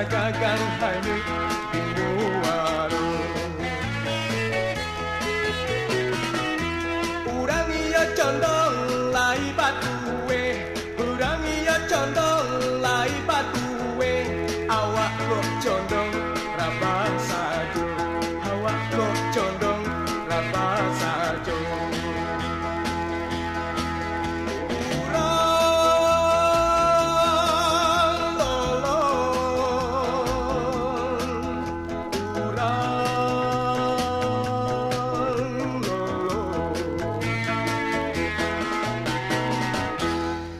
gagang hanyut di warung. Urang iya condong lai batuwe, urang iya condong lai batuwe, awak kok condong rabah sajo, awak kok condong rabah sajo.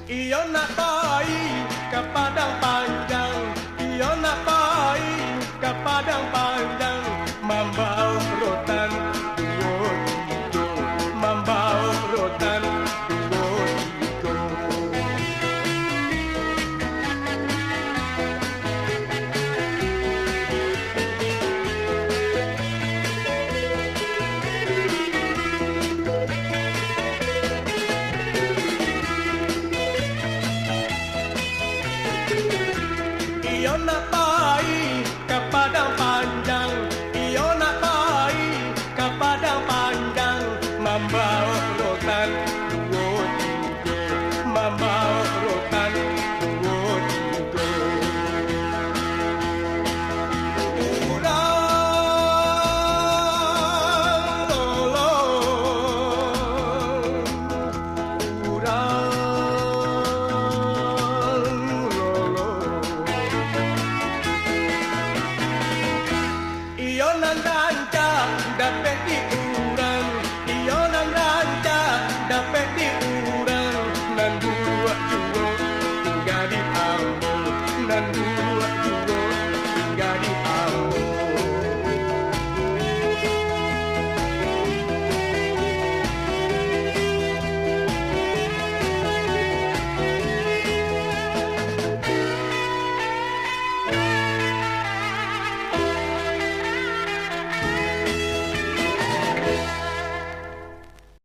Iyo nak pergi ke padang panjang, iyo nak pergi ke padang panjang, membawa rotan dua tiga, membawa rotan dua tiga. Iyo nak pergi ke padang panjang,